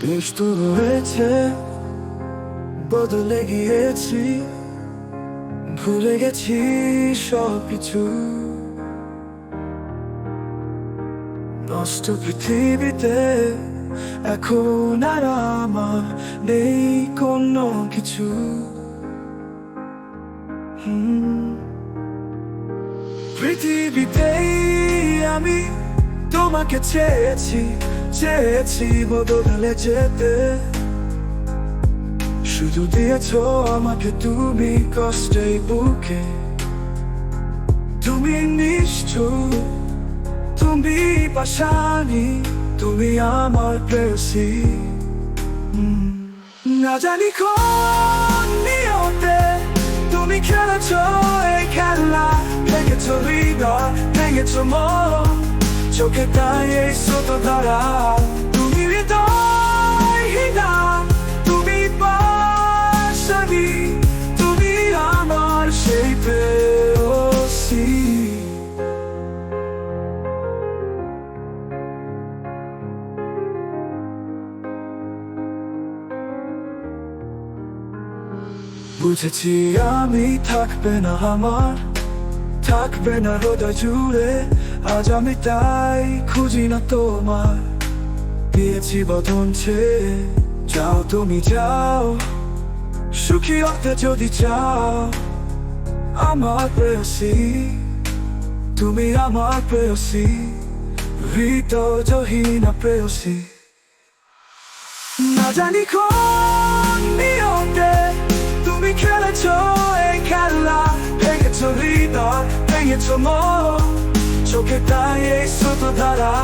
নিষ্ঠুর হয়েছে, বদলে গিয়েছি, ভুলে গেছি সবকিছু। নষ্ট পৃথিবীতে এখন আর আমার নেই কোনো কিছু। পৃথিবীতেই আমি তোমাকে চেয়েছি, চেয়েছি বদলে যেতে। শুধু দিয়েছো আমাকে তুমি কষ্টের বুকে। তুমি নিষ্ঠুর, তুমি পাষাণী, তুমি আমার প্রেয়সী। না জানি কোন নিয়তে তুমি খেলেছো এই খেলা, ভেঙেছো হৃদয়, ভেঙেছো মন, চোখে তাই এই স্রোত ধারা। তুমি হৃদয়হীনা, তুমি পাষাণী, তুমি আমার সেই প্রেয়সী। বুঝেছি আমি থাকবে না আমার, থাকবে না হৃদয় জুড়ে। আজ আমি তাই খুঁজি না তোমার, দিয়েছি বদন ছেড়ে। যাও তুমি যাও, সুখী হতে যদি চাও। আমার প্রেয়সী, তুমি আমার প্রেয়সী, হৃদয়হীনা প্রেয়সী। না জানি কোন নিয়তে তুমি খেলেছো এই খেলা, ভেঙেছো হৃদয়, ভেঙেছো মন, চোখে তাই এই স্রোত ধারা।